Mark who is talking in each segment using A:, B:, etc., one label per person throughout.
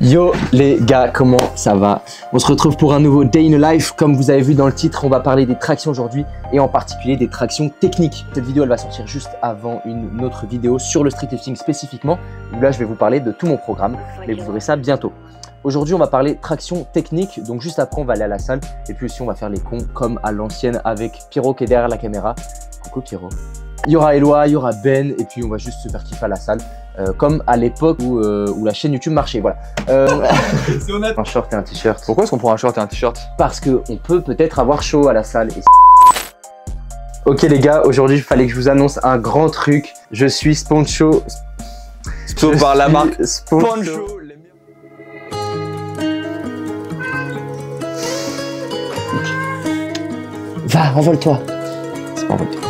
A: Yo les gars, comment ça va? On se retrouve pour un nouveau Day in a Life. Comme vous avez vu dans le titre, on va parler des tractions aujourd'hui et en particulier des tractions techniques. Cette vidéo elle va sortir juste avant une autre vidéo sur le street lifting spécifiquement, où là je vais vous parler de tout mon programme, mais vous aurez ça bientôt. Aujourd'hui on va parler traction technique, donc juste après on va aller à la salle et puis aussi on va faire les cons comme à l'ancienne avec Pierrot qui est derrière la caméra. Coucou Pierrot. Il y aura Eloi, il y aura Ben et puis on va juste se faire kiffer à la salle. Comme à l'époque où la chaîne YouTube marchait, voilà.
B: C'est honnête.
A: Un short et un t-shirt.
B: Pourquoi est-ce qu'on prend un short et un t-shirt?
A: Parce qu'on peut peut-être avoir chaud à la salle. Et... Ok les gars, aujourd'hui il fallait que je vous annonce un grand truc. Je suis Sponcho.
B: Sponsor par la marque
A: Sponcho. Va, envole-toi. C'est pas envole-toi.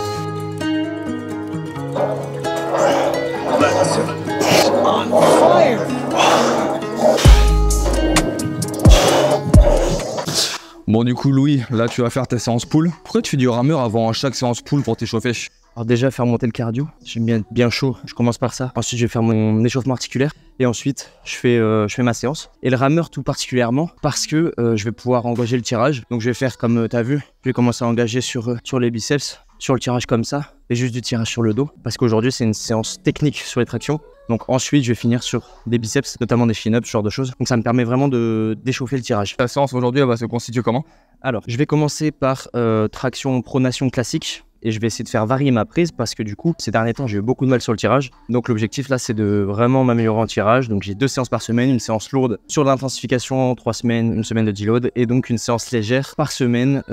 B: Bon du coup Louis, là tu vas faire tes séances pull. Pourquoi tu fais du rameur avant chaque séance pull pour t'échauffer?
C: Alors déjà faire monter le cardio, j'aime bien chaud, je commence par ça. Ensuite je vais faire mon échauffement articulaire et ensuite je fais ma séance. Et le rameur tout particulièrement parce que je vais pouvoir engager le tirage. Donc je vais faire comme tu as vu, je vais commencer à engager sur les biceps, sur le tirage comme ça et juste du tirage sur le dos. Parce qu'aujourd'hui c'est une séance technique sur les tractions. Donc ensuite, je vais finir sur des biceps, notamment des chin-ups, ce genre de choses. Donc ça me permet vraiment d'échauffer le tirage.
B: Ta séance aujourd'hui, elle va se constituer comment?
C: Alors, je vais commencer par traction pronation classique. Et je vais essayer de faire varier ma prise parce que du coup, ces derniers temps, j'ai eu beaucoup de mal sur le tirage. Donc l'objectif là, c'est de vraiment m'améliorer en tirage. Donc j'ai 2 séances par semaine, une séance lourde sur l'intensification, 3 semaines, une semaine de deload. Et donc une séance légère par semaine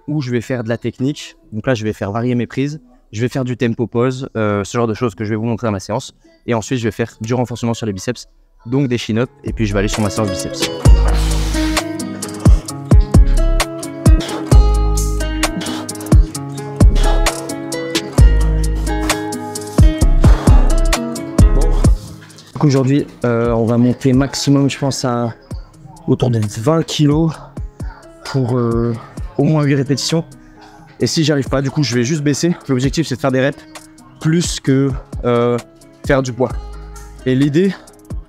C: où je vais faire de la technique. Donc là, je vais faire varier mes prises. Je vais faire du tempo pause, ce genre de choses que je vais vous montrer dans ma séance. Et ensuite, je vais faire du renforcement sur les biceps, donc des chin-ups. Et puis, je vais aller sur ma séance biceps. Donc aujourd'hui, on va monter maximum, je pense, à autour de 20 kg pour au moins 8 répétitions. Et si j'arrive pas, du coup, je vais juste baisser. L'objectif, c'est de faire des reps plus que faire du poids. Et l'idée,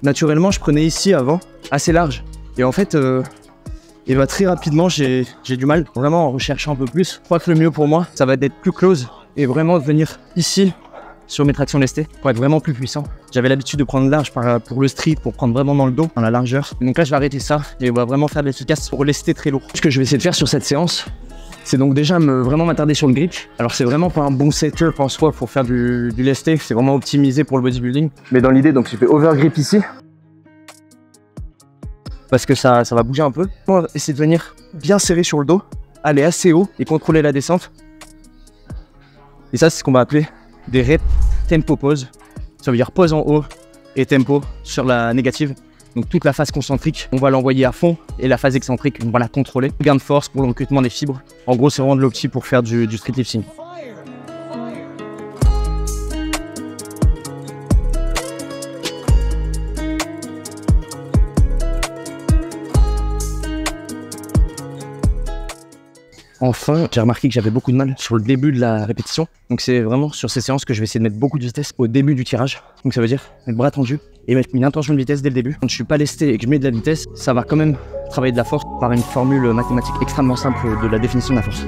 C: naturellement, je prenais ici avant, assez large. Et en fait, et bah, très rapidement, j'ai du mal, vraiment en recherchant un peu plus. Je crois que le mieux pour moi, ça va être d'être plus close et vraiment de venir ici sur mes tractions lestées pour être vraiment plus puissant. J'avais l'habitude de prendre large pour le street, pour prendre vraiment dans le dos, dans la largeur. Donc là, je vais arrêter ça et on va vraiment faire de l'efficace pour lester très lourd. Ce que je vais essayer de faire sur cette séance, c'est donc déjà vraiment m'attarder sur le grip. Alors c'est vraiment pas un bon setup en soi pour faire du lesté, c'est vraiment optimisé pour le bodybuilding. Mais dans l'idée, donc je fais over grip ici. Parce que ça va bouger un peu. On va essayer de venir bien serrer sur le dos, aller assez haut et contrôler la descente. Et ça c'est ce qu'on va appeler des reps tempo pause. Ça veut dire pause en haut et tempo sur la négative. Donc toute la phase concentrique, on va l'envoyer à fond et la phase excentrique, on va la contrôler. Gain de force pour le recrutement des fibres. En gros, c'est vraiment de l'opti pour faire du street lifting. Enfin, j'ai remarqué que j'avais beaucoup de mal sur le début de la répétition. Donc c'est vraiment sur ces séances que je vais essayer de mettre beaucoup de vitesse au début du tirage. Donc ça veut dire mettre bras tendus et mettre une intention de vitesse dès le début. Quand je suis pas lesté et que je mets de la vitesse, ça va quand même travailler de la force par une formule mathématique extrêmement simple de la définition de la force.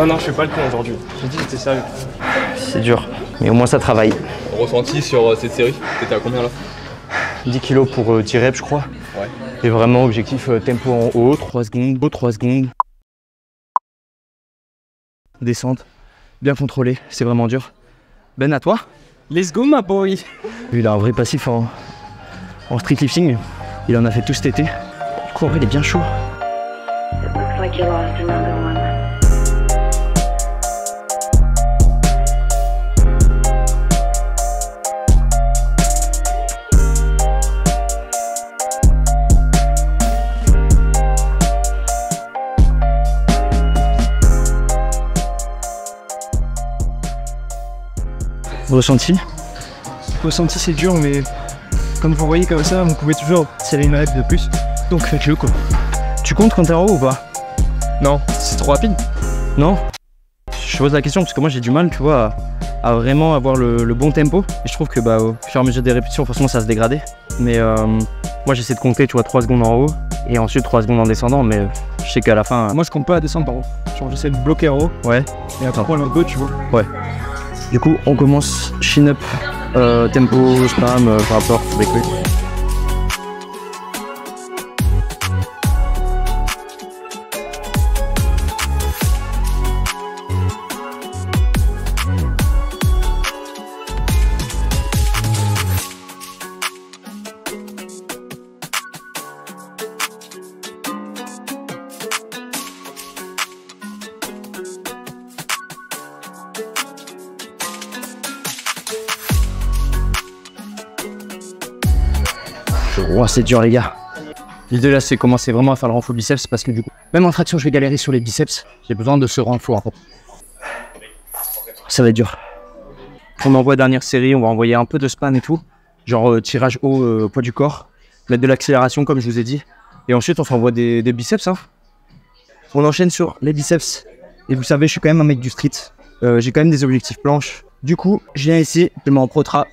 D: Non, je fais pas le con aujourd'hui. J'ai dit que j'étais sérieux.
C: C'est dur, mais au moins ça travaille.
B: Ressenti sur cette série, t'étais à combien là?
C: 10 kg pour 10 reps, je crois.
B: Ouais.
C: Et vraiment, objectif tempo en haut, 3 secondes, 3 secondes. Descente, bien contrôlé, c'est vraiment dur. Ben, à toi.
D: Let's go, my boy.
C: Il a un vrai passif en street lifting. Il en a fait tout cet été. Du coup, en vrai, il est bien chaud. Ressenti?
D: Ressenti, c'est dur, mais comme vous voyez comme ça, vous pouvez toujours tirer une rep de plus. Donc faites-le quoi.
C: Tu comptes quand t'es en haut ou pas?
D: Non, c'est trop rapide.
C: Non? Je pose la question parce que moi j'ai du mal, tu vois, à vraiment avoir le bon tempo. Et je trouve que bah, au fur et à mesure des répétitions, forcément ça se dégradait. Mais moi j'essaie de compter, tu vois, 3 secondes en haut et ensuite 3 secondes en descendant. Mais je sais qu'à la fin...
D: Moi je compte pas à descendre par haut. Genre j'essaie de bloquer en haut
C: Ouais.
D: et après prendre un peu, tu vois.
C: Ouais. Du coup, on commence chin-up, tempo, spam, rapport avec lui. Oh, c'est dur les gars. L'idée là c'est commencer vraiment à faire le renfort biceps parce que du coup, même en traction je vais galérer sur les biceps. J'ai besoin de ce renfort en fait. Ça va être dur. On envoie dernière série, on va envoyer un peu de span et tout. Genre tirage haut, poids du corps. Mettre de l'accélération comme je vous ai dit. Et ensuite on s'envoie des biceps. Hein. On enchaîne sur les biceps. Et vous savez je suis quand même un mec du street. J'ai quand même des objectifs planches. Du coup je viens ici, je mets en protra.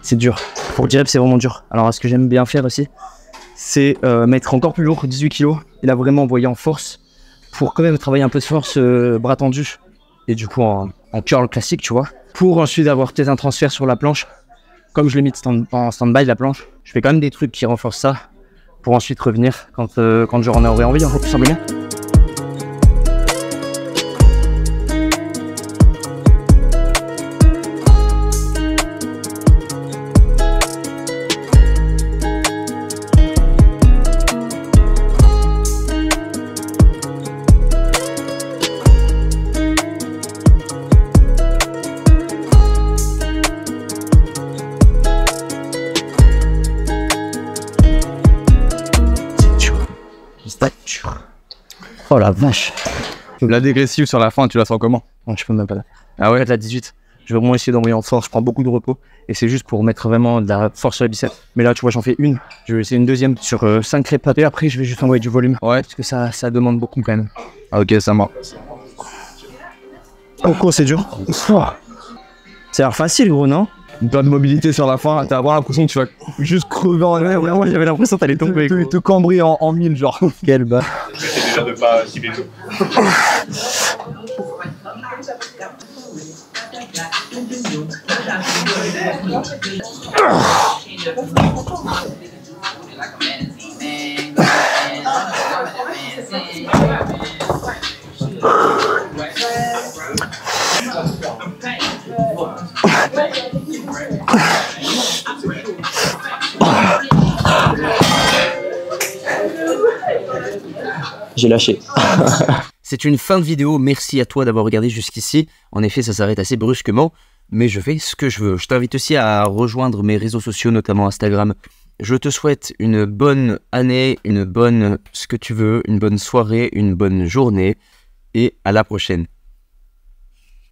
C: C'est dur. Pour dire c'est vraiment dur. Alors ce que j'aime bien faire aussi, c'est mettre encore plus lourd, 18 kg. Et là vraiment envoyer en force pour quand même travailler un peu de force bras tendus. Et du coup en curl classique, tu vois. Pour ensuite avoir peut-être un transfert sur la planche. Comme je l'ai mis en stand-by la planche, je fais quand même des trucs qui renforcent ça. Pour ensuite revenir quand j'en aurai envie, encore plus bien. Oh la vache.
B: La dégressive sur la fin, tu la sens comment?
C: Non, je peux même pas.
B: Ah ouais?
C: La 18. Je vais vraiment essayer d'envoyer en force. Je prends beaucoup de repos. Et c'est juste pour mettre vraiment de la force sur les biceps. Mais là, tu vois, j'en fais une. Je vais essayer une deuxième sur 5 reps. Et après, je vais juste envoyer du volume.
B: Ouais.
C: Parce que ça demande beaucoup quand même.
B: Ah, ok, ça marche.
C: Oh quoi, c'est dur. Ça a l'air facile, gros, non?
B: Une perte de mobilité sur la fin, t'as vraiment l'impression que tu vas juste crever en l'air.
C: Vraiment, j'avais l'impression que t'allais tomber.
B: Te cambrer en mille, genre.
C: Quel bas.
E: J'essaie déjà de pas cibler tout.
C: J'ai lâché.
A: C'est une fin de vidéo, merci à toi d'avoir regardé jusqu'ici. En effet, ça s'arrête assez brusquement, mais je fais ce que je veux. Je t'invite aussi à rejoindre mes réseaux sociaux, notamment Instagram. Je te souhaite une bonne année, une bonne ce que tu veux, une bonne soirée, une bonne journée, et à la prochaine.